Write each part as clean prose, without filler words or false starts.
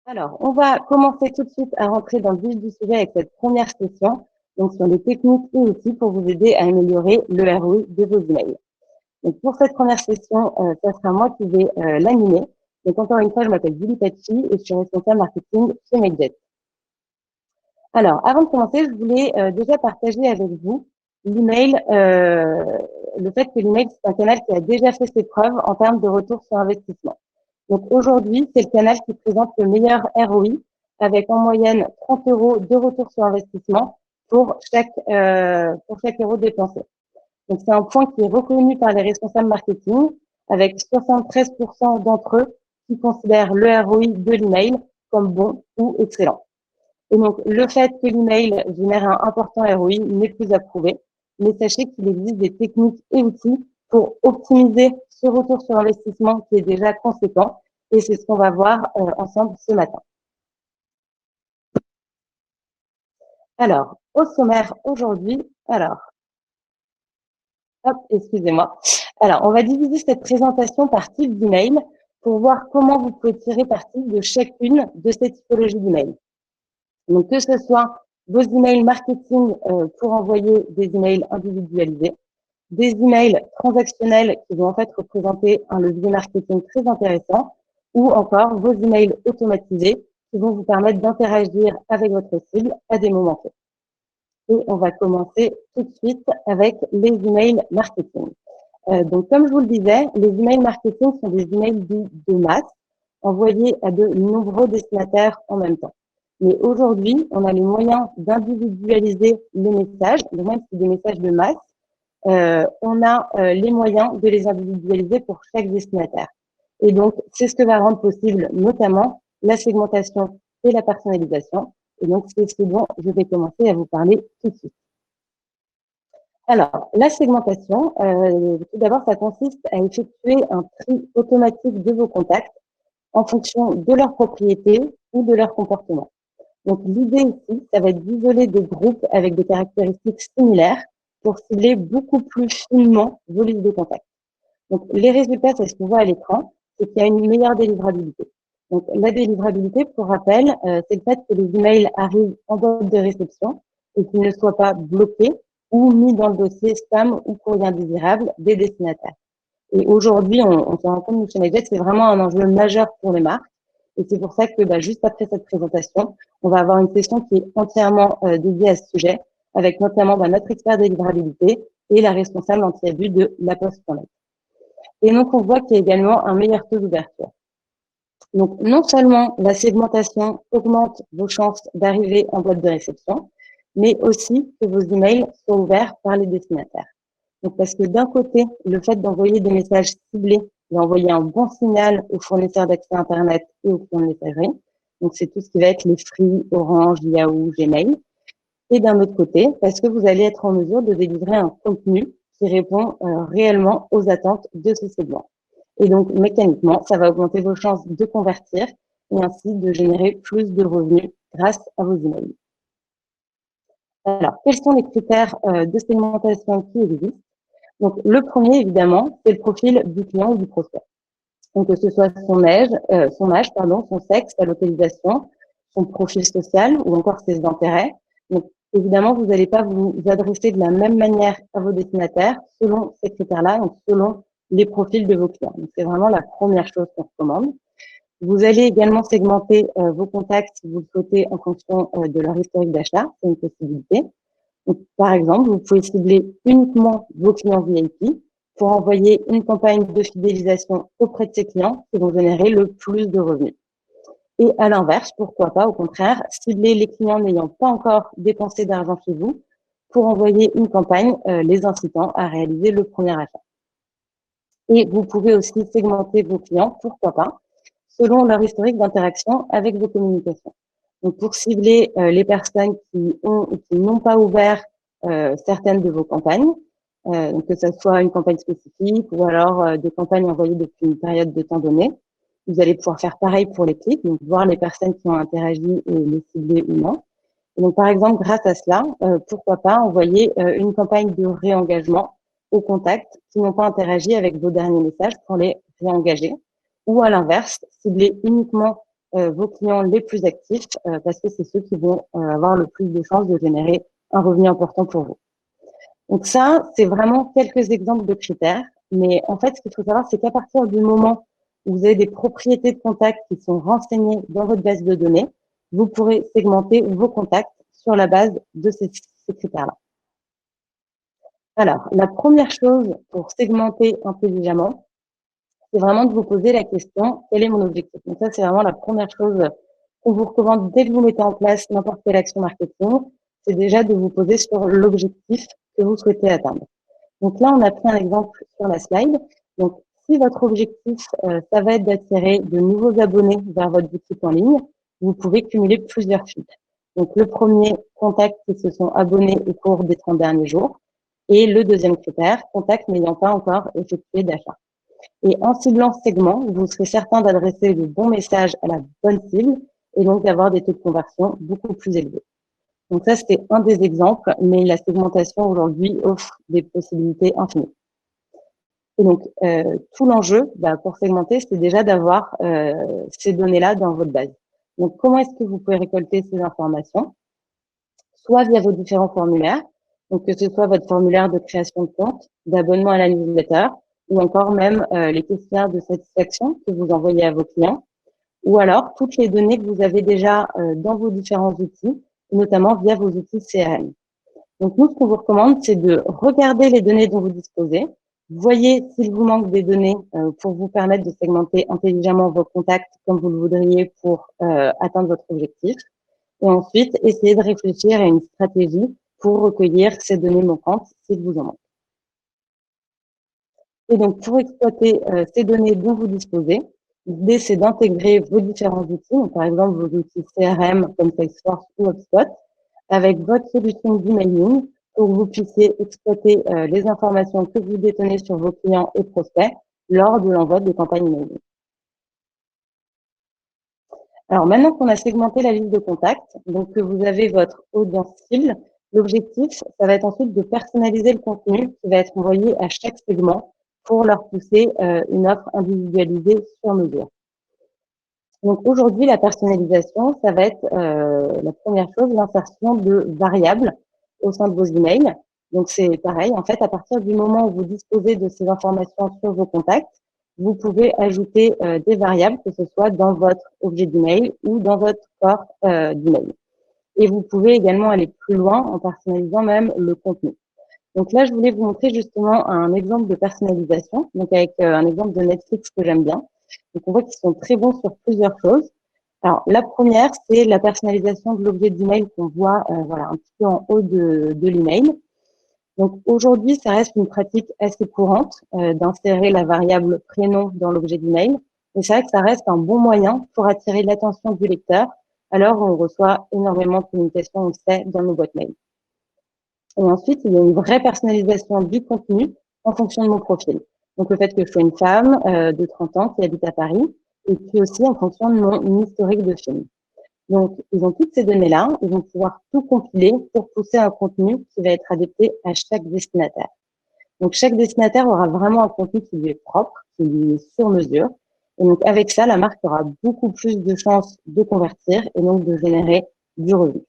Alors, on va commencer tout de suite à rentrer dans le vif du sujet avec cette première session, donc sur les techniques et outils pour vous aider à améliorer le ROI de vos emails. Donc, pour cette première session, ça sera moi qui vais l'animer. Donc, encore une fois, je m'appelle Julie Pachi et je suis responsable marketing chez MakeJet. Alors, avant de commencer, je voulais déjà partager avec vous l'email, le fait que l'email, c'est un canal qui a déjà fait ses preuves en termes de retour sur investissement. Donc aujourd'hui, c'est le canal qui présente le meilleur ROI avec en moyenne 30 € de retour sur investissement pour chaque euro dépensé. Donc c'est un point qui est reconnu par les responsables marketing avec 73% d'entre eux qui considèrent le ROI de l'email comme bon ou excellent. Et donc le fait que l'email génère un important ROI n'est plus à prouver, mais sachez qu'il existe des techniques et outils pour optimiser ce retour sur investissement qui est déjà conséquent. Et c'est ce qu'on va voir ensemble ce matin. Alors, au sommaire aujourd'hui, excusez-moi. Alors, on va diviser cette présentation par type d'email pour voir comment vous pouvez tirer parti de chacune de ces typologies d'email. Donc, que ce soit vos emails marketing pour envoyer des emails individualisés, des emails transactionnels qui vont en fait représenter un levier marketing très intéressant, ou encore vos emails automatisés qui vont vous permettre d'interagir avec votre cible à des moments clés. Et on va commencer tout de suite avec les emails marketing. Donc, comme je vous le disais, les emails marketing sont des emails de masse envoyés à de nombreux destinataires en même temps. Mais aujourd'hui, on a les moyens d'individualiser les messages, donc même si c'est des messages de masse, on a les moyens de les individualiser pour chaque destinataire. Et donc, c'est ce que va rendre possible notamment la segmentation et la personnalisation. Et donc, c'est ce dont je vais commencer à vous parler tout de suite. Alors, la segmentation, tout d'abord, ça consiste à effectuer un tri automatique de vos contacts en fonction de leur propriété ou de leur comportement. Donc, l'idée ici, ça va être d'isoler des groupes avec des caractéristiques similaires pour cibler beaucoup plus finement vos listes de contacts. Donc, les résultats, c'est ce qu'on voit à l'écran, c'est qu'il y a une meilleure délivrabilité. Donc, la délivrabilité, pour rappel, c'est le fait que les emails arrivent en boîte de réception et qu'ils ne soient pas bloqués ou mis dans le dossier spam ou courrier indésirable des destinataires. Et aujourd'hui, on se rend compte, nous, chez MakeJet, c'est vraiment un enjeu majeur pour les marques. Et c'est pour ça que juste après cette présentation, on va avoir une session qui est entièrement dédiée à ce sujet, avec notamment notre expert délivrabilité et la responsable anti-abus de La Poste.net. Et donc, on voit qu'il y a également un meilleur taux d'ouverture. Donc, non seulement la segmentation augmente vos chances d'arriver en boîte de réception, mais aussi que vos emails soient ouverts par les destinataires. Donc, parce que d'un côté, le fait d'envoyer des messages ciblés va envoyer un bon signal aux fournisseurs d'accès Internet et aux clients de messagerie. Donc, c'est tout ce qui va être les Free, Orange, Yahoo, Gmail. Et d'un autre côté, parce que vous allez être en mesure de délivrer un contenu qui répond réellement aux attentes de ce segment. Et donc, mécaniquement, ça va augmenter vos chances de convertir et ainsi de générer plus de revenus grâce à vos emails. Alors, quels sont les critères de segmentation qui existent? Donc, le premier, évidemment, c'est le profil du client ou du prospect. Donc, que ce soit son âge, son sexe, sa localisation, son profil social ou encore ses intérêts. Donc, évidemment, vous n'allez pas vous adresser de la même manière à vos destinataires selon ces critères-là, donc selon les profils de vos clients. Donc, c'est vraiment la première chose qu'on recommande. Vous allez également segmenter vos contacts si vous le souhaitez en fonction de leur historique d'achat, c'est une possibilité. Donc, par exemple, vous pouvez cibler uniquement vos clients VIP pour envoyer une campagne de fidélisation auprès de ces clients qui vont générer le plus de revenus. Et à l'inverse, pourquoi pas, au contraire, cibler les clients n'ayant pas encore dépensé d'argent chez vous pour envoyer une campagne les incitant à réaliser le premier achat. Et vous pouvez aussi segmenter vos clients, pourquoi pas, selon leur historique d'interaction avec vos communications. Donc, pour cibler les personnes qui ont ou qui n'ont pas ouvert certaines de vos campagnes, donc que ce soit une campagne spécifique ou alors des campagnes envoyées depuis une période de temps donnée, vous allez pouvoir faire pareil pour les clics, donc voir les personnes qui ont interagi et les cibler ou non. Et donc, par exemple, grâce à cela, pourquoi pas envoyer une campagne de réengagement aux contacts qui n'ont pas interagi avec vos derniers messages pour les réengager. Ou à l'inverse, cibler uniquement vos clients les plus actifs parce que c'est ceux qui vont avoir le plus de chances de générer un revenu important pour vous. Donc ça, c'est vraiment quelques exemples de critères. Mais en fait, ce qu'il faut savoir, c'est qu'à partir du moment où vous avez des propriétés de contacts qui sont renseignées dans votre base de données, vous pourrez segmenter vos contacts sur la base de ces critères-là. Alors, la première chose pour segmenter intelligemment, c'est vraiment de vous poser la question, quel est mon objectif? Donc ça, c'est vraiment la première chose qu'on vous recommande dès que vous mettez en place n'importe quelle action marketing, c'est déjà de vous poser sur l'objectif que vous souhaitez atteindre. Donc là, on a pris un exemple sur la slide. Donc, si votre objectif, ça va être d'attirer de nouveaux abonnés vers votre boutique en ligne, vous pouvez cumuler plusieurs filtres. Donc, le premier, contacts qui se sont abonnés au cours des 30 derniers jours. Et le deuxième critère, contacts n'ayant pas encore effectué d'achat. Et en ciblant ce segment, vous serez certain d'adresser le bon message à la bonne cible et donc d'avoir des taux de conversion beaucoup plus élevés. Donc ça, c'était un des exemples, mais la segmentation aujourd'hui offre des possibilités infinies. Et donc, tout l'enjeu pour segmenter, c'est déjà d'avoir ces données-là dans votre base. Donc, comment est-ce que vous pouvez récolter ces informations? Soit via vos différents formulaires, donc que ce soit votre formulaire de création de compte, d'abonnement à la newsletter, ou encore même les questionnaires de satisfaction que vous envoyez à vos clients, ou alors toutes les données que vous avez déjà dans vos différents outils, notamment via vos outils CRM. Donc nous, ce qu'on vous recommande, c'est de regarder les données dont vous disposez, voyez s'il vous manque des données pour vous permettre de segmenter intelligemment vos contacts comme vous le voudriez pour atteindre votre objectif, et ensuite essayez de réfléchir à une stratégie pour recueillir ces données manquantes s'il vous en manque. Et donc, pour exploiter ces données dont vous disposez, l'idée, c'est d'intégrer vos différents outils, donc, par exemple vos outils CRM comme Salesforce ou HubSpot, avec votre solution d'emailing pour que vous puissiez exploiter les informations que vous détenez sur vos clients et prospects lors de l'envoi de campagnes emailing. Alors, maintenant qu'on a segmenté la liste de contacts, donc que vous avez votre audience cible, l'objectif, ça va être ensuite de personnaliser le contenu qui va être envoyé à chaque segment pour leur pousser une offre individualisée sur mesure. Donc aujourd'hui, la personnalisation, ça va être la première chose, l'insertion de variables au sein de vos emails. Donc c'est pareil, en fait, à partir du moment où vous disposez de ces informations sur vos contacts, vous pouvez ajouter des variables, que ce soit dans votre objet d'email ou dans votre corps d'email. Et vous pouvez également aller plus loin en personnalisant même le contenu. Donc là, je voulais vous montrer justement un exemple de personnalisation, donc avec un exemple de Netflix que j'aime bien. Donc on voit qu'ils sont très bons sur plusieurs choses. Alors la première, c'est la personnalisation de l'objet d'email qu'on voit voilà, un petit peu en haut de l'email. Donc aujourd'hui, ça reste une pratique assez courante d'insérer la variable prénom dans l'objet d'email. Mais c'est vrai que ça reste un bon moyen pour attirer l'attention du lecteur alors on reçoit énormément de communication, on le sait, dans nos boîtes mail. Et ensuite, il y a une vraie personnalisation du contenu en fonction de mon profil. Donc, le fait que je sois une femme de 30 ans qui habite à Paris, et puis aussi en fonction de mon historique de film. Donc, ils ont toutes ces données-là, ils vont pouvoir tout compiler pour pousser un contenu qui va être adapté à chaque destinataire. Donc, chaque destinataire aura vraiment un contenu qui lui est propre, qui lui est sur mesure. Et donc, avec ça, la marque aura beaucoup plus de chances de convertir et donc de générer du revenu.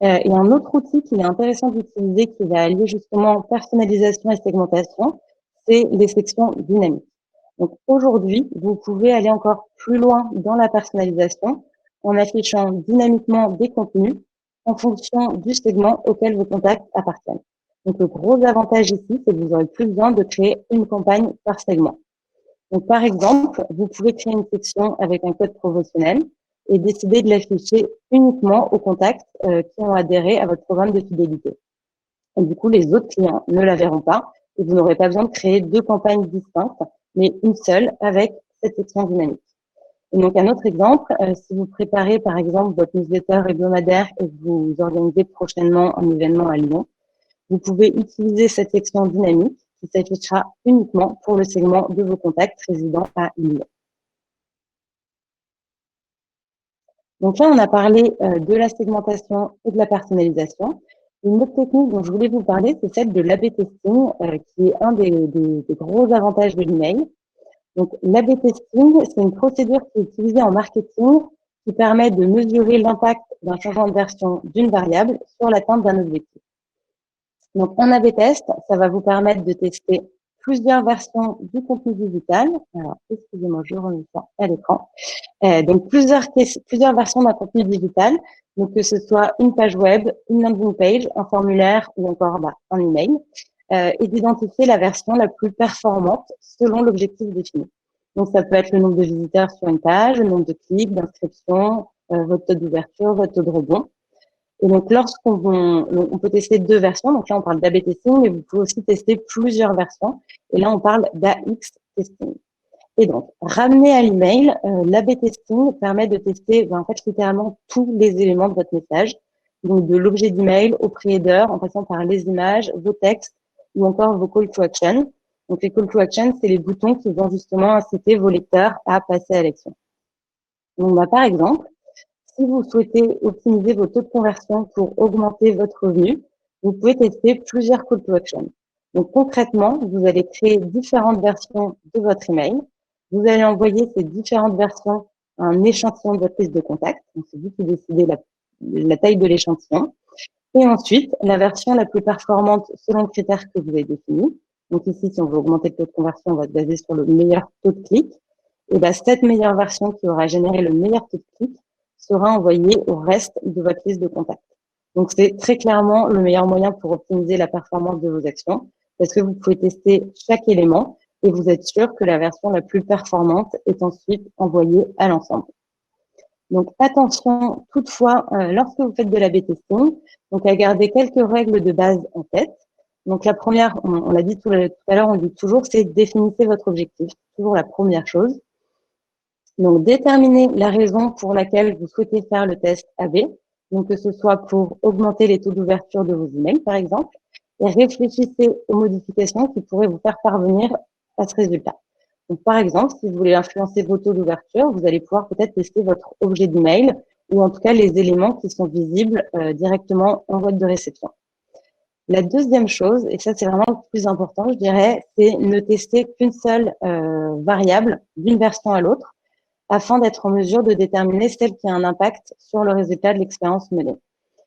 Et un autre outil qu'il est intéressant d'utiliser, qui va allier justement personnalisation et segmentation, c'est les sections dynamiques. Donc aujourd'hui, vous pouvez aller encore plus loin dans la personnalisation en affichant dynamiquement des contenus en fonction du segment auquel vos contacts appartiennent. Donc le gros avantage ici, c'est que vous n'aurez plus besoin de créer une campagne par segment. Donc par exemple, vous pouvez créer une section avec un code promotionnel et décider de l'afficher uniquement aux contacts qui ont adhéré à votre programme de fidélité. Et du coup, les autres clients ne la verront pas et vous n'aurez pas besoin de créer deux campagnes distinctes, mais une seule avec cette section dynamique. Et donc, un autre exemple, si vous préparez par exemple votre newsletter hebdomadaire et que vous organisez prochainement un événement à Lyon, vous pouvez utiliser cette section dynamique qui s'affichera uniquement pour le segment de vos contacts résidant à Lyon. Donc là, on a parlé de la segmentation et de la personnalisation. Une autre technique dont je voulais vous parler, c'est celle de l'A/B testing, qui est un des gros avantages de l'email. Donc, l'A/B testing, c'est une procédure qui est utilisée en marketing qui permet de mesurer l'impact d'un changement de version d'une variable sur l'atteinte d'un objectif. Donc, en A/B test, ça va vous permettre de tester plusieurs versions du contenu digital. Alors, excusez-moi, je remets ça à l'écran. Donc, plusieurs versions d'un contenu digital. Donc, que ce soit une page web, une landing page, un formulaire ou encore un email. Et d'identifier la version la plus performante selon l'objectif défini. Donc, ça peut être le nombre de visiteurs sur une page, le nombre de clics, d'inscriptions, votre taux d'ouverture, votre taux de rebond. Et donc, on peut tester 2 versions. Donc là, on parle d'A/B testing, mais vous pouvez aussi tester plusieurs versions. Et là, on parle d'AX testing. Et donc, ramener à l'email, l'A/B testing permet de tester, en fait, littéralement tous les éléments de votre message. Donc, de l'objet d'email au pre-header, en passant par les images, vos textes ou encore vos call to action. Donc, les call to action, c'est les boutons qui vont justement inciter vos lecteurs à passer à l'action. Donc, par exemple, si vous souhaitez optimiser vos taux de conversion pour augmenter votre revenu, vous pouvez tester plusieurs call to action. Donc, concrètement, vous allez créer différentes versions de votre email. Vous allez envoyer ces différentes versions à un échantillon de votre liste de contacts. Donc, c'est vous qui décidez la taille de l'échantillon. Et ensuite, la version la plus performante selon le critère que vous avez défini. Donc ici, si on veut augmenter le taux de conversion, on va se baser sur le meilleur taux de clic. Et cette meilleure version qui aura généré le meilleur taux de clic sera envoyée au reste de votre liste de contacts. Donc c'est très clairement le meilleur moyen pour optimiser la performance de vos actions parce que vous pouvez tester chaque élément et vous êtes sûr que la version la plus performante est ensuite envoyée à l'ensemble. Donc attention toutefois, lorsque vous faites de l'A/B testing, donc à garder quelques règles de base en tête. Donc la première, on l'a dit tout à l'heure, on dit toujours, c'est définissez votre objectif. C'est toujours la première chose. Donc déterminez la raison pour laquelle vous souhaitez faire le test A/B. Donc que ce soit pour augmenter les taux d'ouverture de vos emails, par exemple, et réfléchissez aux modifications qui pourraient vous faire parvenir à ce résultat. Donc, par exemple, si vous voulez influencer vos taux d'ouverture, vous allez pouvoir peut-être tester votre objet d'email ou en tout cas les éléments qui sont visibles directement en boîte de réception. La deuxième chose, et ça c'est vraiment le plus important, je dirais, c'est ne tester qu'une seule variable d'une version à l'autre afin d'être en mesure de déterminer celle qui a un impact sur le résultat de l'expérience menée.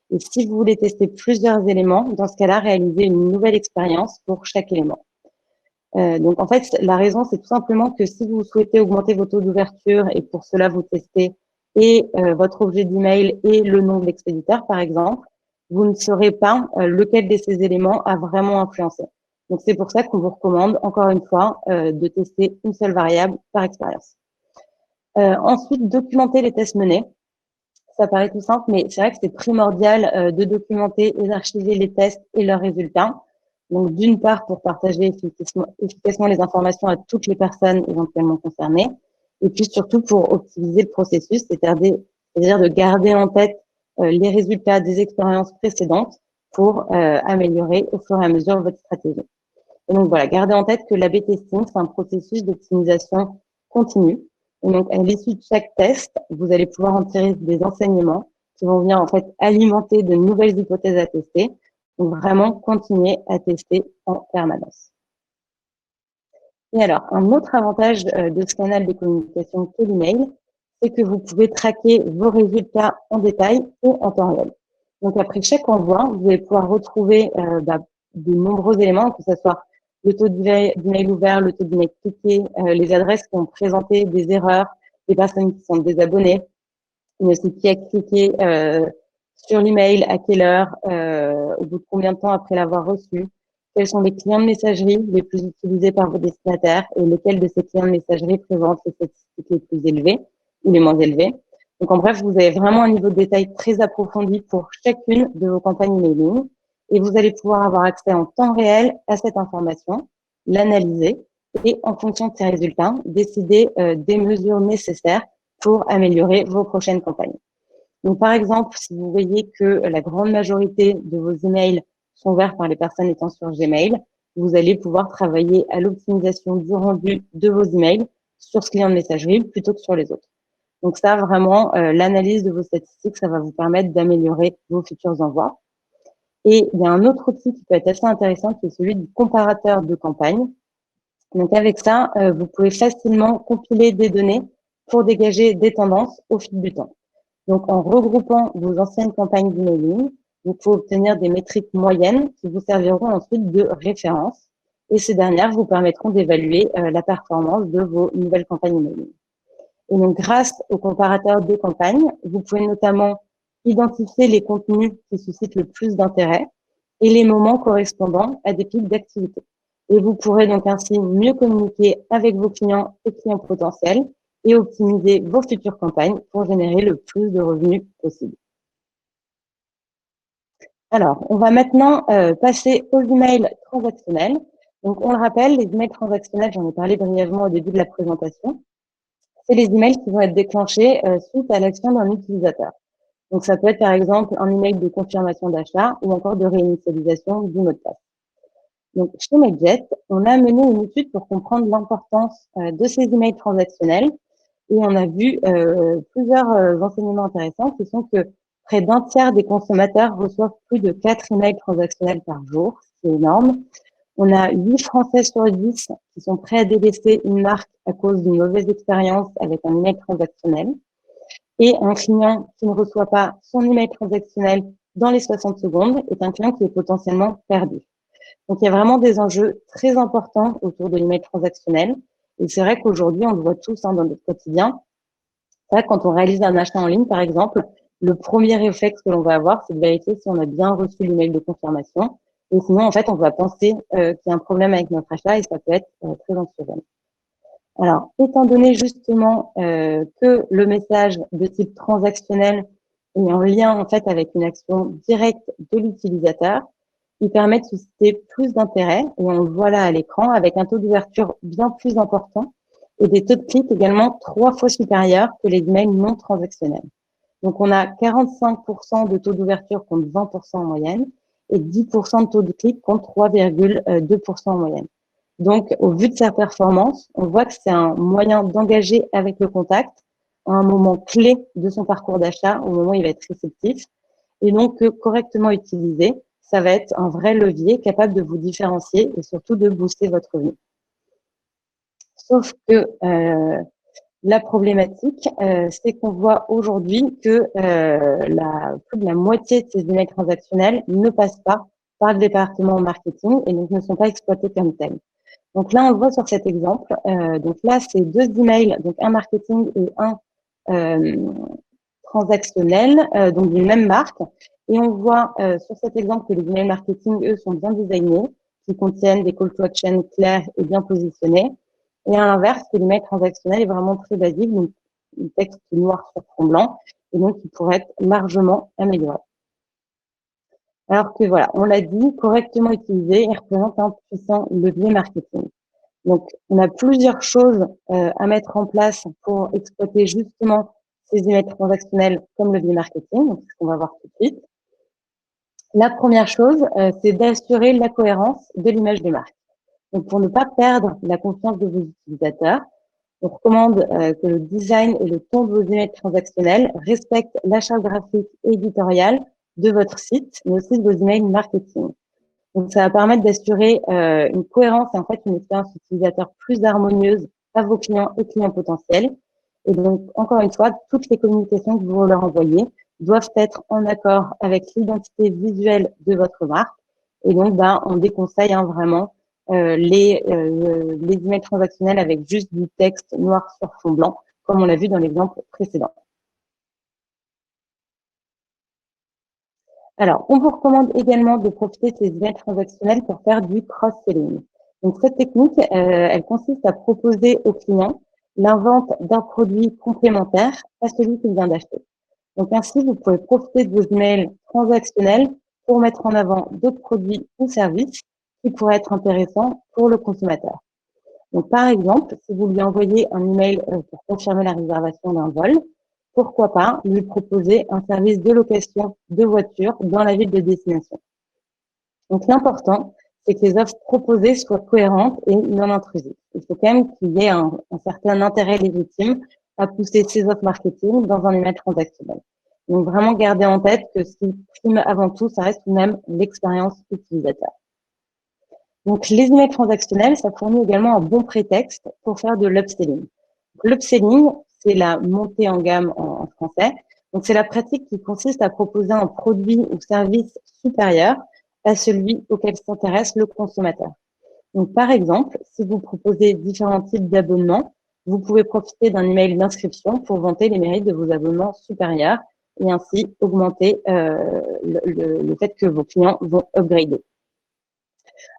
Et si vous voulez tester plusieurs éléments, dans ce cas-là, réalisez une nouvelle expérience pour chaque élément. Donc, en fait, la raison, c'est tout simplement que si vous souhaitez augmenter vos taux d'ouverture et pour cela, vous testez et votre objet d'email et le nom de l'expéditeur, par exemple, vous ne saurez pas lequel de ces éléments a vraiment influencé. Donc, c'est pour ça qu'on vous recommande, encore une fois, de tester une seule variable par expérience. Ensuite, documenter les tests menés. Ça paraît tout simple, mais c'est vrai que c'est primordial de documenter et d'archiver les tests et leurs résultats. Donc, d'une part, pour partager efficacement les informations à toutes les personnes éventuellement concernées, et puis surtout pour optimiser le processus, c'est-à-dire de garder en tête les résultats des expériences précédentes pour améliorer au fur et à mesure votre stratégie. Et donc, voilà, gardez en tête que l'A/B testing, c'est un processus d'optimisation continue. Et donc, à l'issue de chaque test, vous allez pouvoir en tirer des enseignements qui vont venir en fait alimenter de nouvelles hypothèses à tester. Donc, vraiment continuer à tester en permanence. Et alors, un autre avantage de ce canal de communication qu'est l'email, c'est que vous pouvez traquer vos résultats en détail et en temps réel. Donc, après chaque envoi, vous allez pouvoir retrouver de nombreux éléments, que ce soit le taux d'email ouvert, le taux d'email cliqué, les adresses qui ont présenté des erreurs, les personnes qui sont désabonnées, mais aussi qui a cliqué sur l'email, à quelle heure, au bout de combien de temps après l'avoir reçu, quels sont les clients de messagerie les plus utilisés par vos destinataires et lesquels de ces clients de messagerie présentent les statistiques les plus élevées ou les moins élevées. Donc, en bref, vous avez vraiment un niveau de détail très approfondi pour chacune de vos campagnes emailing et vous allez pouvoir avoir accès en temps réel à cette information, l'analyser et, en fonction de ces résultats, décider des mesures nécessaires pour améliorer vos prochaines campagnes. Donc, par exemple, si vous voyez que la grande majorité de vos emails sont ouverts par les personnes étant sur Gmail, vous allez pouvoir travailler à l'optimisation du rendu de vos emails sur ce client de messagerie plutôt que sur les autres. Donc ça, vraiment, l'analyse de vos statistiques, ça va vous permettre d'améliorer vos futurs envois. Et il y a un autre outil qui peut être assez intéressant, qui est celui du comparateur de campagne. Donc avec ça, vous pouvez facilement compiler des données pour dégager des tendances au fil du temps. Donc en regroupant vos anciennes campagnes d'emailing, vous pouvez obtenir des métriques moyennes qui vous serviront ensuite de référence. Et ces dernières vous permettront d'évaluer la performance de vos nouvelles campagnes emailing. Et donc, grâce au comparateur de campagnes, vous pouvez notamment identifier les contenus qui suscitent le plus d'intérêt et les moments correspondant à des pics d'activité. Et vous pourrez donc ainsi mieux communiquer avec vos clients et clients potentiels et optimiser vos futures campagnes pour générer le plus de revenus possible. Alors, on va maintenant passer aux emails transactionnels. Donc, on le rappelle, les emails transactionnels, j'en ai parlé brièvement au début de la présentation, c'est les emails qui vont être déclenchés suite à l'action d'un utilisateur. Donc, ça peut être par exemple un email de confirmation d'achat ou encore de réinitialisation du mot de passe. Donc, chez Medjet, on a mené une étude pour comprendre l'importance de ces emails transactionnels et on a vu plusieurs enseignements intéressants qui sont que près d'un tiers des consommateurs reçoivent plus de 4 emails transactionnels par jour, c'est énorme. On a 8 Français sur 10 qui sont prêts à délaisser une marque à cause d'une mauvaise expérience avec un email transactionnel. Et un client qui ne reçoit pas son email transactionnel dans les 60 secondes est un client qui est potentiellement perdu. Donc, il y a vraiment des enjeux très importants autour de l'email transactionnel. Et c'est vrai qu'aujourd'hui, on le voit tous dans notre quotidien. C'est vrai que quand on réalise un achat en ligne, par exemple, le premier réflexe que l'on va avoir, c'est de vérifier si on a bien reçu l'email de confirmation. Et sinon, en fait, on va penser qu'il y a un problème avec notre achat et ça peut être très anxiogène. Alors, étant donné justement que le message de type transactionnel est en lien en fait avec une action directe de l'utilisateur, il permet de susciter plus d'intérêt, et on le voit là à l'écran, avec un taux d'ouverture bien plus important et des taux de clics également 3 fois supérieurs que les emails non transactionnels. Donc, on a 45% de taux d'ouverture contre 20% en moyenne et 10% de taux de clic contre 3,2% en moyenne. Donc, au vu de sa performance, on voit que c'est un moyen d'engager avec le contact à un moment clé de son parcours d'achat, au moment où il va être réceptif. Et donc, correctement utilisé, ça va être un vrai levier capable de vous différencier et surtout de booster votre revenu. Sauf que la problématique, c'est qu'on voit aujourd'hui que plus de la moitié de ces emails transactionnels ne passent pas par le département marketing et donc ne sont pas exploités comme tels. Donc là, on le voit sur cet exemple. Donc là, c'est 2 emails, donc un marketing et un transactionnel, donc d'une même marque. Et on voit sur cet exemple que les emails marketing, eux, sont bien designés, qui contiennent des call to action clairs et bien positionnés. Et à l'inverse, que l'email transactionnel est vraiment très basique, donc un texte noir sur fond blanc, et donc il pourrait être largement amélioré. Alors que voilà, on l'a dit, correctement utilisé, il représente un puissant levier marketing. Donc, on a plusieurs choses à mettre en place pour exploiter justement ces emails transactionnels comme levier marketing, donc ce qu'on va voir tout de suite. La première chose, c'est d'assurer la cohérence de l'image de marque. Donc, pour ne pas perdre la confiance de vos utilisateurs, on recommande que le design et le ton de vos emails transactionnels respectent la charte graphique et éditoriale de votre site, mais aussi de vos emails marketing. Donc, ça va permettre d'assurer une cohérence et en fait une expérience utilisateur plus harmonieuse à vos clients et clients potentiels. Et donc, encore une fois, toutes les communications que vous leur envoyez doivent être en accord avec l'identité visuelle de votre marque. Et donc, on déconseille vraiment les emails transactionnels avec juste du texte noir sur fond blanc, comme on l'a vu dans l'exemple précédent. Alors, on vous recommande également de profiter de ces emails transactionnels pour faire du cross-selling. Donc, cette technique, elle consiste à proposer au client l'invente d'un produit complémentaire à celui qu'il vient d'acheter. Donc, ainsi, vous pouvez profiter de vos emails transactionnels pour mettre en avant d'autres produits ou services qui pourraient être intéressants pour le consommateur. Donc, par exemple, si vous lui envoyez un email pour confirmer la réservation d'un vol, pourquoi pas lui proposer un service de location de voiture dans la ville de destination. Donc, l'important, c'est que les offres proposées soient cohérentes et non intrusives. Il faut quand même qu'il y ait un certain intérêt légitime à pousser ces offres marketing dans un email transactionnel. Donc, vraiment garder en tête que ce qui prime avant tout, ça reste tout de même l'expérience utilisateur. Donc, les emails transactionnels, ça fournit également un bon prétexte pour faire de l'upselling. L'upselling, c'est la montée en gamme en français. Donc, c'est la pratique qui consiste à proposer un produit ou service supérieur à celui auquel s'intéresse le consommateur. Donc, par exemple, si vous proposez différents types d'abonnements, vous pouvez profiter d'un email d'inscription pour vanter les mérites de vos abonnements supérieurs et ainsi augmenter le fait que vos clients vont upgrader.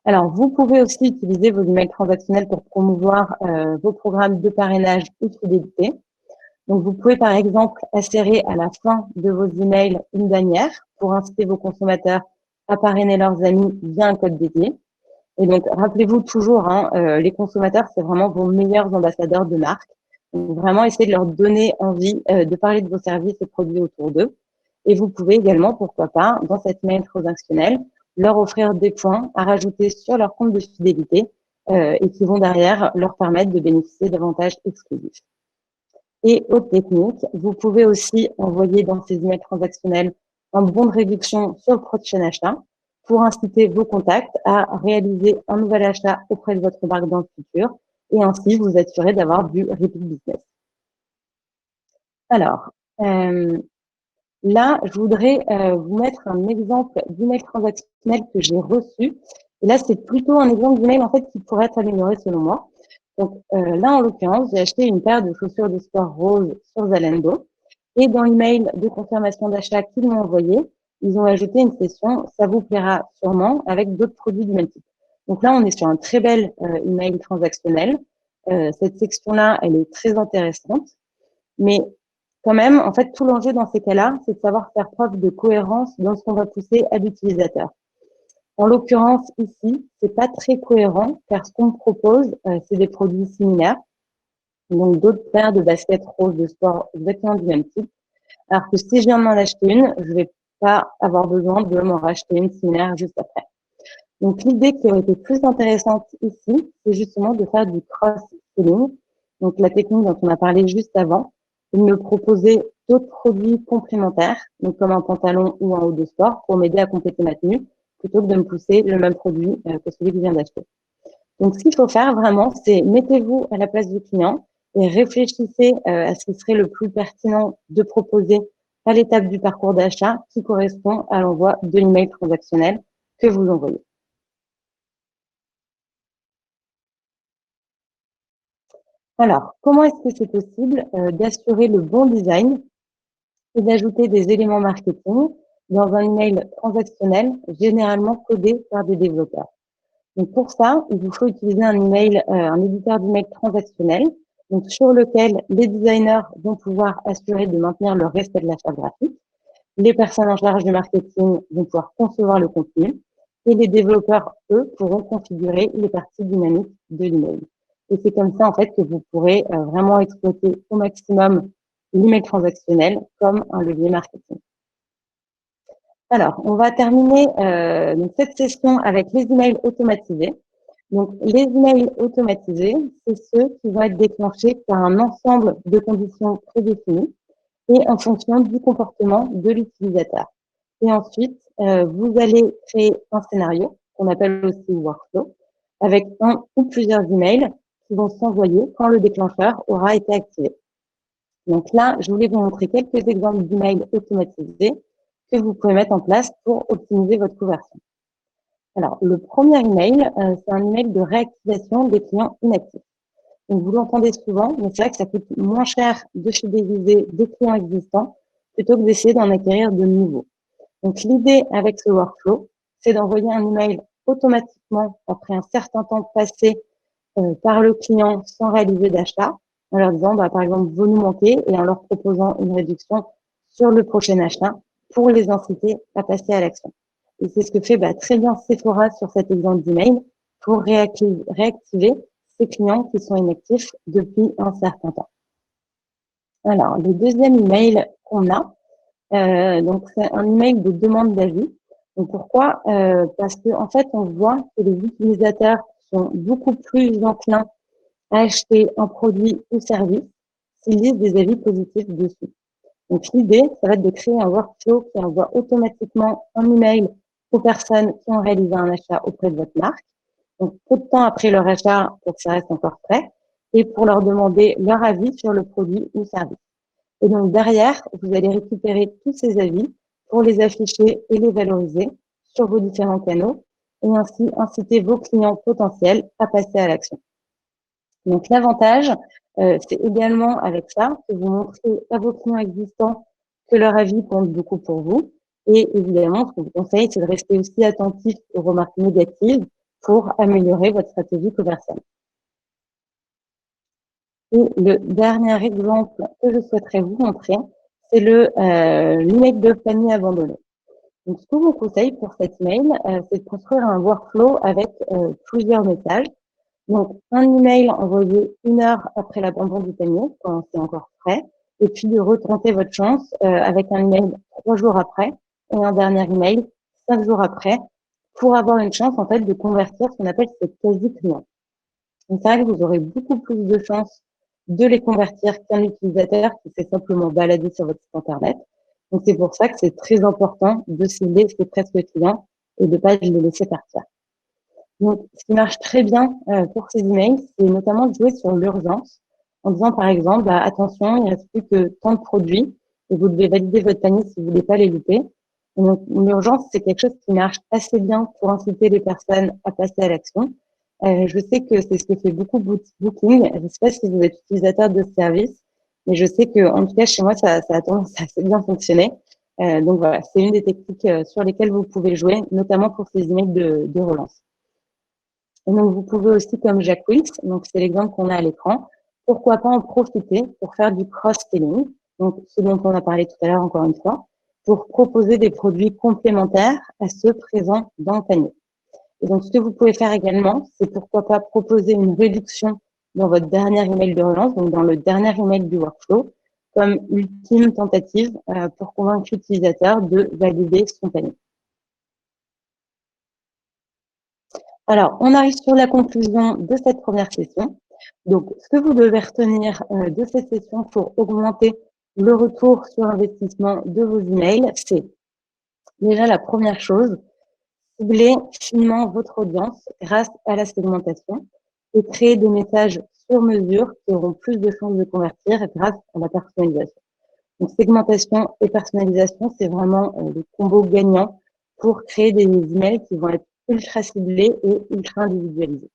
Alors, vous pouvez aussi utiliser vos emails transactionnels pour promouvoir vos programmes de parrainage ou de fidélité. Donc, vous pouvez par exemple insérer à la fin de vos emails une bannière pour inciter vos consommateurs à parrainer leurs amis via un code dédié. Et donc, rappelez-vous toujours, les consommateurs, c'est vraiment vos meilleurs ambassadeurs de marque. Donc, vraiment, essayez de leur donner envie de parler de vos services et produits autour d'eux. Et vous pouvez également, pourquoi pas, dans cette mail transactionnelle, leur offrir des points à rajouter sur leur compte de fidélité et qui vont derrière leur permettre de bénéficier d'avantages exclusifs. Et autre technique, vous pouvez aussi envoyer dans ces emails transactionnels un bon de réduction sur le prochain achat pour inciter vos contacts à réaliser un nouvel achat auprès de votre marque dans le futur et ainsi vous assurer d'avoir du repeat business. Alors, là, je voudrais vous mettre un exemple d'email transactionnel que j'ai reçu. Et là, c'est plutôt un exemple d'email en fait qui pourrait être amélioré selon moi. Donc là, en l'occurrence, j'ai acheté une paire de chaussures de sport rose sur Zalando. Et dans l'email de confirmation d'achat qu'ils m'ont envoyé, ils ont ajouté une session « Ça vous plaira sûrement » avec d'autres produits du même type. Donc là, on est sur un très bel email transactionnel. Cette section-là, elle est très intéressante. Mais quand même, en fait, tout l'enjeu dans ces cas-là, c'est de savoir faire preuve de cohérence dans ce qu'on va pousser à l'utilisateur. En l'occurrence, ici, c'est pas très cohérent car ce qu'on me propose, c'est des produits similaires. Donc, d'autres paires de baskets roses de sport exactement du même type. Alors que si je viens de m'en acheter une, je vais pas avoir besoin de m'en racheter une similaire juste après. Donc, l'idée qui aurait été plus intéressante ici, c'est justement de faire du cross-selling. Donc, la technique dont on a parlé juste avant, de me proposer d'autres produits complémentaires, donc comme un pantalon ou un haut de sport, pour m'aider à compléter ma tenue, plutôt que de me pousser le même produit que celui que je viens d'acheter. Donc, ce qu'il faut faire vraiment, c'est mettez-vous à la place du client et réfléchissez à ce qui serait le plus pertinent de proposer à l'étape du parcours d'achat qui correspond à l'envoi de l'email transactionnel que vous envoyez. Alors, comment est-ce que c'est possible d'assurer le bon design et d'ajouter des éléments marketing dans un email transactionnel généralement codé par des développeurs? Donc pour ça, il vous faut utiliser un email, un éditeur d'email transactionnel, donc sur lequel les designers vont pouvoir assurer de maintenir le respect de la charte graphique. Les personnes en charge du marketing vont pouvoir concevoir le contenu et les développeurs, eux, pourront configurer les parties dynamiques de l'email. Et c'est comme ça, en fait, que vous pourrez vraiment exploiter au maximum l'email transactionnel comme un levier marketing. Alors, on va terminer donc cette session avec les emails automatisés. Donc, les emails automatisés, c'est ceux qui vont être déclenchés par un ensemble de conditions prédéfinies et en fonction du comportement de l'utilisateur. Et ensuite, vous allez créer un scénario qu'on appelle aussi workflow avec un ou plusieurs emails qui vont s'envoyer quand le déclencheur aura été activé. Donc là, je voulais vous montrer quelques exemples d'emails automatisés que vous pouvez mettre en place pour optimiser votre conversion. Alors, le premier email, c'est un email de réactivation des clients inactifs. Donc, vous l'entendez souvent, mais c'est vrai que ça coûte moins cher de fidéliser des clients existants plutôt que d'essayer d'en acquérir de nouveaux. Donc, l'idée avec ce workflow, c'est d'envoyer un email automatiquement après un certain temps passé par le client sans réaliser d'achat, en leur disant, par exemple, vous nous manquez et en leur proposant une réduction sur le prochain achat pour les inciter à passer à l'action. Et c'est ce que fait très bien Sephora sur cet exemple d'email pour réactiver ces clients qui sont inactifs depuis un certain temps. Alors, le deuxième email qu'on a, donc c'est un email de demande d'avis. Donc pourquoi Parce que en fait, on voit que les utilisateurs sont beaucoup plus enclins à acheter un produit ou service s'ils lisent des avis positifs dessus. Donc l'idée, ça va être de créer un workflow qui envoie automatiquement un email aux personnes qui ont réalisé un achat auprès de votre marque donc peu de temps après leur achat pour que ça reste encore frais, et pour leur demander leur avis sur le produit ou service. Et donc derrière, vous allez récupérer tous ces avis pour les afficher et les valoriser sur vos différents canaux et ainsi inciter vos clients potentiels à passer à l'action. Donc l'avantage, c'est également avec ça que vous montrez à vos clients existants que leur avis compte beaucoup pour vous. Et évidemment, ce que je vous conseille, c'est de rester aussi attentif aux remarques négatives pour améliorer votre stratégie commerciale. Et le dernier exemple que je souhaiterais vous montrer, c'est l'email de panier abandonné. Donc, ce que je vous conseille pour cet email, c'est de construire un workflow avec plusieurs messages. Donc, un email envoyé 1 heure après l'abandon du panier, quand c'est encore frais, et puis de retenter votre chance avec un email 3 jours après et un dernier email 5 jours après pour avoir une chance en fait de convertir ce qu'on appelle ce quasi-client. Donc, c'est vrai que vous aurez beaucoup plus de chances de les convertir qu'un utilisateur qui s'est simplement baladé sur votre site internet. Donc, c'est pour ça que c'est très important de cibler ces presque clients et de ne pas les laisser partir. Donc, ce qui marche très bien pour ces emails, c'est notamment de jouer sur l'urgence en disant par exemple, attention, il ne reste plus que tant de produits et vous devez valider votre panier si vous ne voulez pas les louper. Et donc, l'urgence, c'est quelque chose qui marche assez bien pour inciter les personnes à passer à l'action. Je sais que c'est ce que fait beaucoup Booking. Je ne sais pas si vous êtes utilisateur de ce service, mais je sais que, en tout cas, chez moi, ça a tendance à assez bien fonctionner. Donc voilà, c'est une des techniques sur lesquelles vous pouvez jouer, notamment pour ces emails de relance. Et donc, vous pouvez aussi, comme Jack Wills, donc c'est l'exemple qu'on a à l'écran, pourquoi pas en profiter pour faire du cross-selling, donc ce dont on a parlé tout à l'heure encore une fois, pour proposer des produits complémentaires à ceux présents dans le panier. Et donc, ce que vous pouvez faire également, c'est pourquoi pas proposer une réduction dans votre dernier email de relance, donc dans le dernier email du workflow, comme ultime tentative pour convaincre l'utilisateur de valider son panier. Alors, on arrive sur la conclusion de cette première session. Donc, ce que vous devez retenir de cette session pour augmenter le retour sur investissement de vos emails, c'est déjà la première chose, cibler finement votre audience grâce à la segmentation et créer des messages sur mesure qui auront plus de chances de convertir grâce à la personnalisation. Donc, segmentation et personnalisation, c'est vraiment le combo gagnant pour créer des emails qui vont être ultra ciblés et ultra individualisés.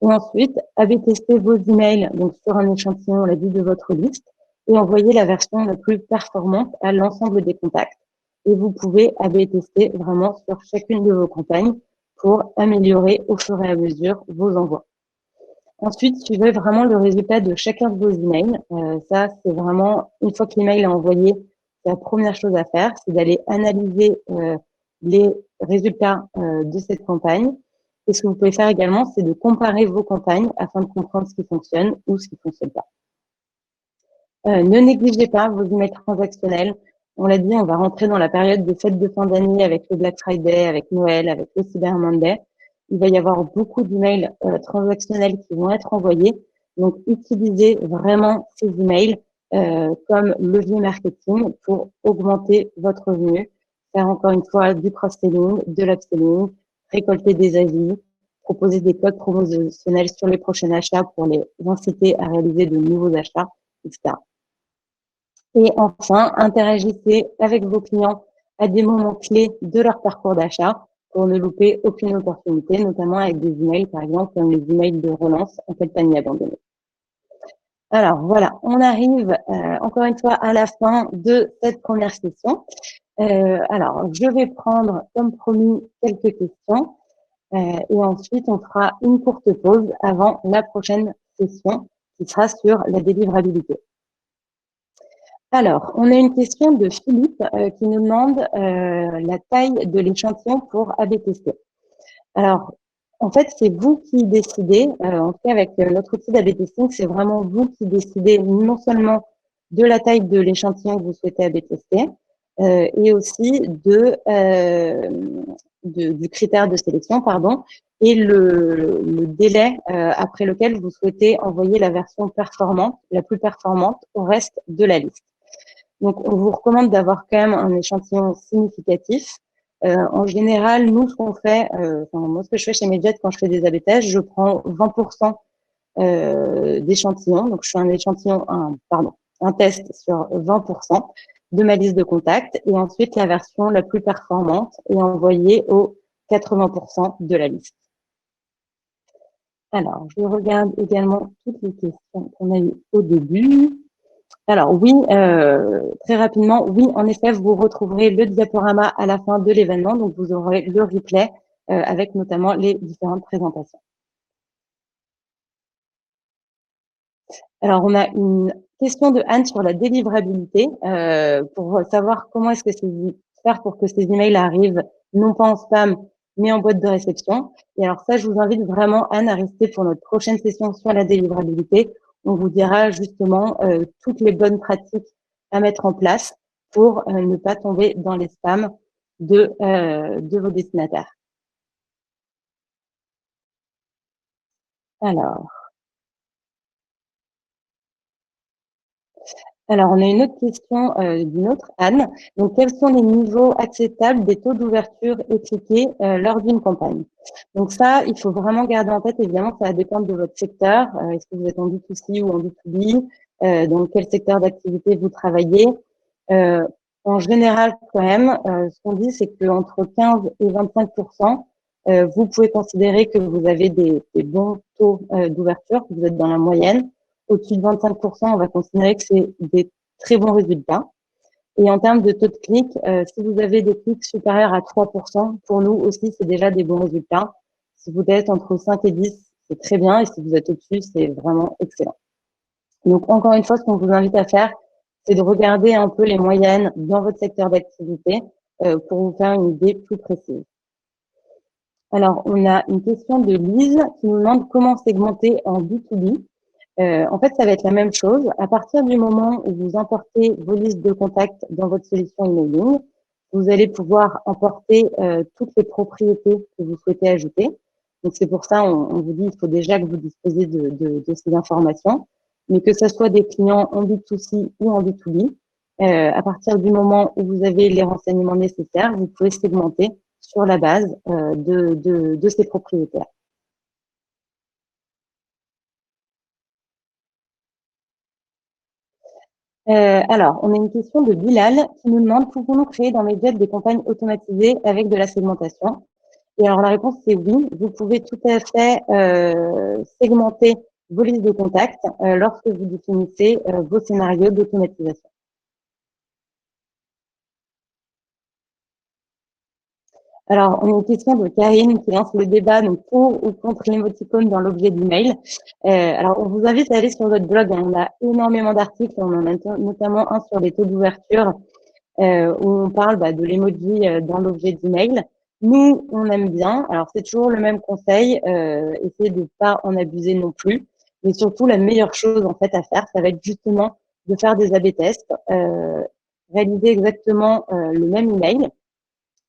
Et ensuite, A/B tester vos emails donc sur un échantillon, on l'a dit, de votre liste et envoyer la version la plus performante à l'ensemble des contacts. Et vous pouvez A/B tester vraiment sur chacune de vos campagnes pour améliorer au fur et à mesure vos envois. Ensuite, suivez vraiment le résultat de chacun de vos emails. Ça, c'est vraiment, une fois que l'email est envoyé, c'est la première chose à faire, c'est d'aller analyser les résultats de cette campagne. Et ce que vous pouvez faire également, c'est de comparer vos campagnes afin de comprendre ce qui fonctionne ou ce qui ne fonctionne pas. Ne négligez pas vos emails transactionnels. On l'a dit, on va rentrer dans la période des fêtes de fin d'année avec le Black Friday, avec Noël, avec le Cyber Monday. Il va y avoir beaucoup d'emails transactionnels qui vont être envoyés. Donc, utilisez vraiment ces emails comme levier marketing pour augmenter votre revenu, faire encore une fois du cross-selling, de l'upselling, récolter des avis, proposer des codes promotionnels sur les prochains achats pour les inciter à réaliser de nouveaux achats, etc. Et enfin, interagissez avec vos clients à des moments clés de leur parcours d'achat pour ne louper aucune opportunité, notamment avec des emails, par exemple, comme les emails de relance en cas de panier abandonné. Alors voilà, on arrive encore une fois à la fin de cette première session. Alors, je vais prendre, comme promis, quelques questions et ensuite on fera une courte pause avant la prochaine session qui sera sur la délivrabilité. Alors, on a une question de Philippe qui nous demande la taille de l'échantillon pour A/B tester. Alors, en fait, c'est vous qui décidez, en tout cas avec notre outil d'A/B testing, c'est vraiment vous qui décidez non seulement de la taille de l'échantillon que vous souhaitez A/B tester, et aussi du critère de sélection, pardon, et le délai après lequel vous souhaitez envoyer la version performante, la plus performante au reste de la liste. Donc, on vous recommande d'avoir quand même un échantillon significatif. En général, nous, ce qu'on fait, moi, ce que je fais chez Medjet quand je fais des AB tests, je prends 20% d'échantillons. Donc, je fais un test sur 20% de ma liste de contacts et ensuite la version la plus performante est envoyée aux 80% de la liste. Alors, je regarde également toutes les questions qu'on a eues au début. Alors oui, très rapidement, oui, en effet, vous retrouverez le diaporama à la fin de l'événement, donc vous aurez le replay avec notamment les différentes présentations. Alors, on a une question de Anne sur la délivrabilité pour savoir comment est-ce que faire pour que ces emails arrivent non pas en spam, mais en boîte de réception. Et alors ça, je vous invite vraiment, Anne, à rester pour notre prochaine session sur la délivrabilité. On vous dira justement toutes les bonnes pratiques à mettre en place pour ne pas tomber dans les spams de vos destinataires. Alors, on a une autre question d'une autre Anne. Donc, quels sont les niveaux acceptables des taux d'ouverture étriqués lors d'une campagne? Donc ça, il faut vraiment garder en tête, évidemment, ça va dépendre de votre secteur. Est-ce que vous êtes en B2C ou en B2B? Dans quel secteur d'activité vous travaillez? En général, quand même, ce qu'on dit, c'est qu'entre 15 et 25%, vous pouvez considérer que vous avez des bons taux d'ouverture, que vous êtes dans la moyenne. Au-dessus de 25%, on va considérer que c'est des très bons résultats. Et en termes de taux de clic, si vous avez des clics supérieurs à 3%, pour nous aussi, c'est déjà des bons résultats. Si vous êtes entre 5 et 10, c'est très bien. Et si vous êtes au-dessus, c'est vraiment excellent. Donc, encore une fois, ce qu'on vous invite à faire, c'est de regarder un peu les moyennes dans votre secteur d'activité pour vous faire une idée plus précise. Alors, on a une question de Lise qui nous demande comment segmenter en B2B. En fait, ça va être la même chose. À partir du moment où vous importez vos listes de contacts dans votre solution emailing, vous allez pouvoir importer toutes les propriétés que vous souhaitez ajouter. Donc, c'est pour ça, on vous dit, il faut déjà que vous disposiez de ces informations. Mais que ce soit des clients en B2C ou en B2B, à partir du moment où vous avez les renseignements nécessaires, vous pouvez segmenter sur la base de ces propriétaires. Alors, on a une question de Bilal qui nous demande, pouvons-nous créer dans Medjet des campagnes automatisées avec de la segmentation? Et alors, la réponse, c'est oui. Vous pouvez tout à fait segmenter vos listes de contacts lorsque vous définissez vos scénarios d'automatisation. Alors, on a une question de Karine qui lance le débat donc pour ou contre l'émoticône dans l'objet d'email. Alors, on vous invite à aller sur notre blog. On a énormément d'articles. On en a notamment un sur les taux d'ouverture où on parle de l'emoji dans l'objet d'email. Nous, on aime bien. Alors, c'est toujours le même conseil. Essayez de ne pas en abuser non plus. Mais surtout, la meilleure chose en fait à faire, ça va être justement de faire des A/B tests, réaliser exactement le même email.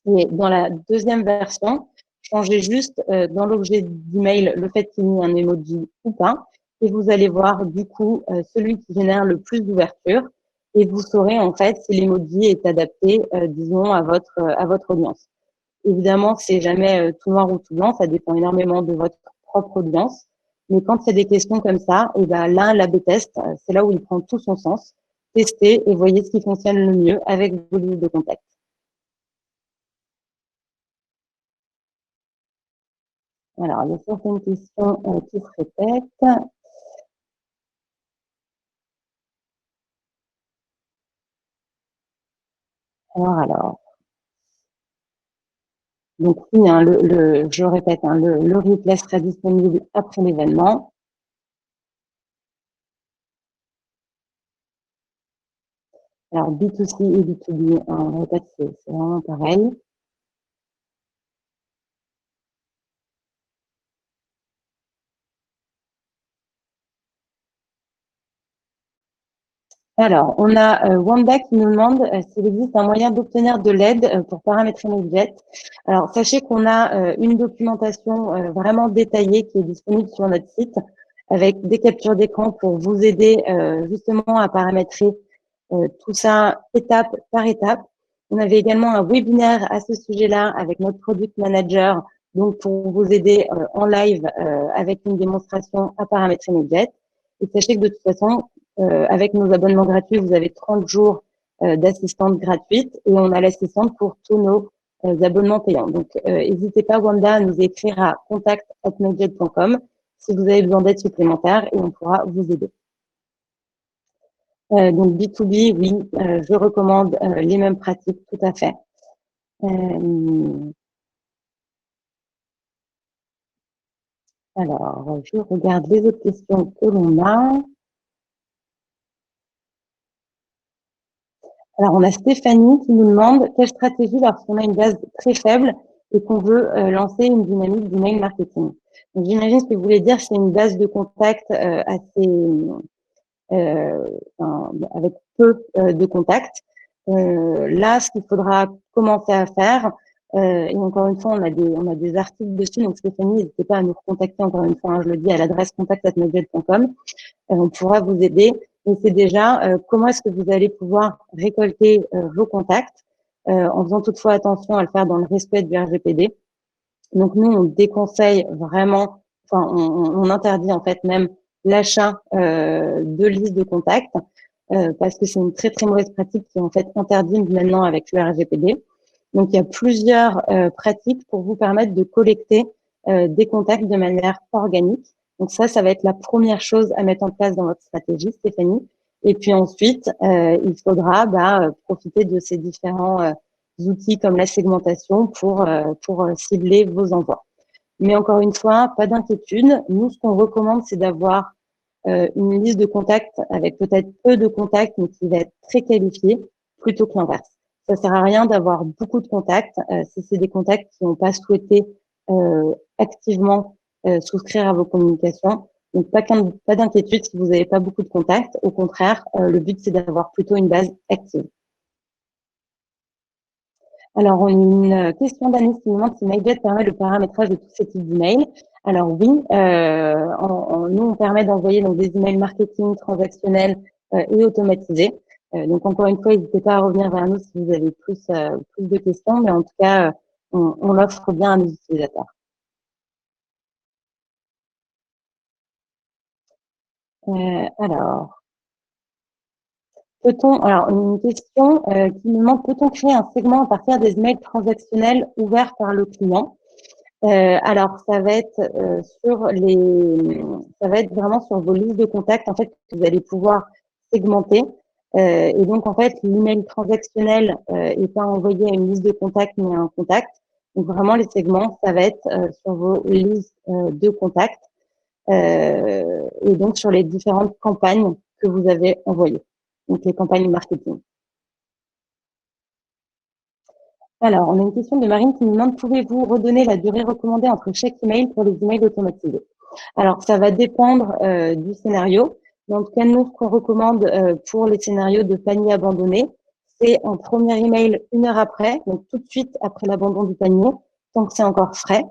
Et dans la deuxième version, changez juste dans l'objet d'email le fait qu'il y ait un emoji ou pas. Et vous allez voir du coup celui qui génère le plus d'ouverture. Et vous saurez en fait si l'emoji est adapté, disons, à votre audience. Évidemment, c'est jamais tout noir ou tout blanc, ça dépend énormément de votre propre audience. Mais quand il y a des questions comme ça, et ben là, l'A/B test, c'est là où il prend tout son sens. Testez et voyez ce qui fonctionne le mieux avec vos listes de contacts. Alors, il y a certaines questions qui se répètent. Alors. Donc oui, hein, je répète, hein, le replay sera disponible après l'événement. Alors B2C et B2B, hein, on répète, c'est vraiment pareil. Alors, on a Wanda qui nous demande s'il existe un moyen d'obtenir de l'aide pour paramétrer nos budgets. Alors, sachez qu'on a une documentation vraiment détaillée qui est disponible sur notre site avec des captures d'écran pour vous aider justement à paramétrer tout ça étape par étape. On avait également un webinaire à ce sujet-là avec notre product manager, donc pour vous aider en live avec une démonstration à paramétrer nos budgets. Et sachez que de toute façon, avec nos abonnements gratuits, vous avez 30 jours d'assistante gratuite et on a l'assistante pour tous nos abonnements payants. Donc, n'hésitez pas, Wanda, à nous écrire à contact@medjet.com si vous avez besoin d'aide supplémentaire et on pourra vous aider. Donc B2B, oui, je recommande les mêmes pratiques, tout à fait. Alors, je regarde les autres questions que l'on a. Alors, on a Stéphanie qui nous demande quelle stratégie lorsqu'on a une base très faible et qu'on veut lancer une dynamique d'email marketing. Donc, j'imagine ce que vous voulez dire, c'est une base de contact assez avec peu de contacts. Là, ce qu'il faudra commencer à faire, et encore une fois, on a des articles dessus, donc Stéphanie, n'hésitez pas à nous recontacter encore une fois, hein, je le dis à l'adresse contact@medjet.com, on pourra vous aider. Et c'est déjà comment est-ce que vous allez pouvoir récolter vos contacts, en faisant toutefois attention à le faire dans le respect du RGPD. Donc nous, on déconseille vraiment, enfin on interdit en fait même l'achat de listes de contacts parce que c'est une très très mauvaise pratique qui est en fait interdite maintenant avec le RGPD. Donc il y a plusieurs pratiques pour vous permettre de collecter des contacts de manière organique. Donc ça va être la première chose à mettre en place dans votre stratégie, Stéphanie. Et puis ensuite, il faudra profiter de ces différents outils comme la segmentation pour cibler vos envois. Mais encore une fois, pas d'inquiétude. Nous, ce qu'on recommande, c'est d'avoir une liste de contacts avec peut-être peu de contacts, mais qui va être très qualifiée, plutôt que l'inverse. Ça sert à rien d'avoir beaucoup de contacts si c'est des contacts qui n'ont pas souhaité activement souscrire à vos communications. Donc, pas d'inquiétude si vous n'avez pas beaucoup de contacts. Au contraire, le but, c'est d'avoir plutôt une base active. Alors, on a une question d'Anis qui nous demande si MailJet permet le paramétrage de tous ces types d'emails. Alors oui, nous, on permet d'envoyer donc des emails marketing transactionnels et automatisés. Donc, encore une fois, n'hésitez pas à revenir vers nous si vous avez plus de questions, mais en tout cas, on l'offre bien à nos utilisateurs. Alors, alors une question qui nous demande, peut-on créer un segment à partir des emails transactionnels ouverts par le client? Alors, ça va être ça va être vraiment sur vos listes de contacts, en fait, que vous allez pouvoir segmenter. Et donc, en fait, l'email transactionnel est pas envoyé à une liste de contacts, mais à un contact. Donc, vraiment, les segments, ça va être sur vos listes de contacts et donc sur les différentes campagnes que vous avez envoyées. Donc, les campagnes marketing. Alors, on a une question de Marine qui nous demande, pouvez-vous redonner la durée recommandée entre chaque email pour les emails automatisés? Alors, ça va dépendre du scénario. Mais en tout cas, nous, ce qu'on recommande pour les scénarios de panier abandonné, c'est un premier email 1 heure après, donc tout de suite après l'abandon du panier, tant que c'est encore frais.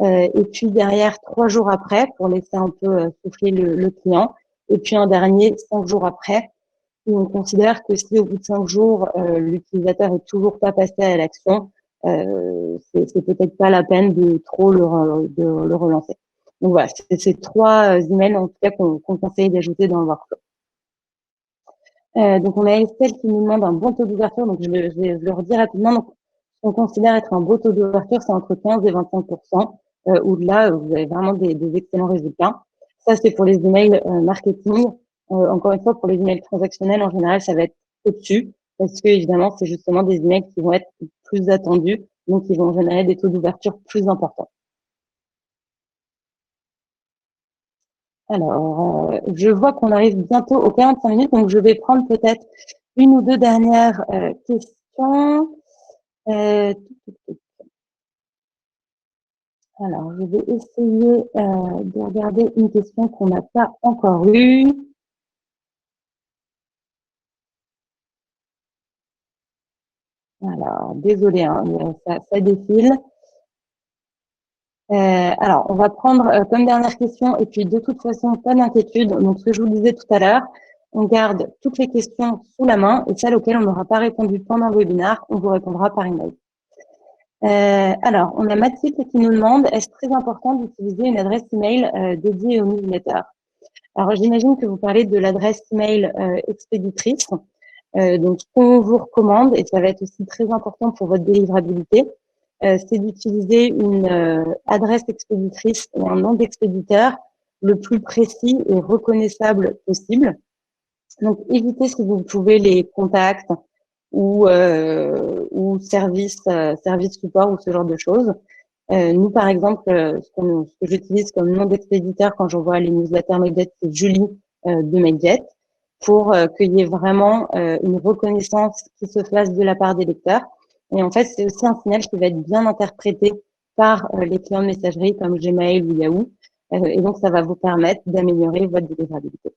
Et puis derrière, 3 jours après, pour laisser un peu souffler le client. Et puis un dernier, 5 jours après. Et on considère que si au bout de 5 jours, l'utilisateur est toujours pas passé à l'action, c'est peut-être pas la peine de trop de le relancer. Donc voilà, c'est ces 3 emails en tout cas qu'on conseille d'ajouter dans le workflow. Donc on a Estelle qui nous demande un bon taux d'ouverture. Donc je le redis rapidement. Donc, on considère être un beau taux d'ouverture, c'est entre 15 et 25%. Où là, vous avez vraiment des excellents résultats. Ça, c'est pour les emails marketing. Encore une fois, pour les emails transactionnels, en général, ça va être au-dessus parce que évidemment, c'est justement des emails qui vont être plus attendus, donc ils vont générer des taux d'ouverture plus importants. Alors, je vois qu'on arrive bientôt aux 45 minutes, donc je vais prendre peut-être une ou deux dernières questions. Alors, je vais essayer de regarder une question qu'on n'a pas encore eue. Alors, désolé, hein, ça défile. Alors, on va prendre comme dernière question, et puis de toute façon, pas d'inquiétude. Donc, ce que je vous disais tout à l'heure, on garde toutes les questions sous la main et celles auxquelles on n'aura pas répondu pendant le webinaire, on vous répondra par email. Alors, on a Mathilde qui nous demande, est-ce très important d'utiliser une adresse email dédiée au newsletter? Alors, j'imagine que vous parlez de l'adresse email expéditrice. Donc, ce qu'on vous recommande, et ça va être aussi très important pour votre délivrabilité, c'est d'utiliser une adresse expéditrice et un nom d'expéditeur le plus précis et reconnaissable possible. Donc, évitez si vous pouvez les contacts ou service support ou ce genre de choses. Nous, par exemple, ce que j'utilise comme nom d'expéditeur quand j'envoie les newsletters Mailjet, c'est Julie de Mailjet, pour qu'il y ait vraiment une reconnaissance qui se fasse de la part des lecteurs. Et en fait, c'est aussi un signal qui va être bien interprété par les clients de messagerie comme Gmail ou Yahoo. Et donc, ça va vous permettre d'améliorer votre délivrabilité.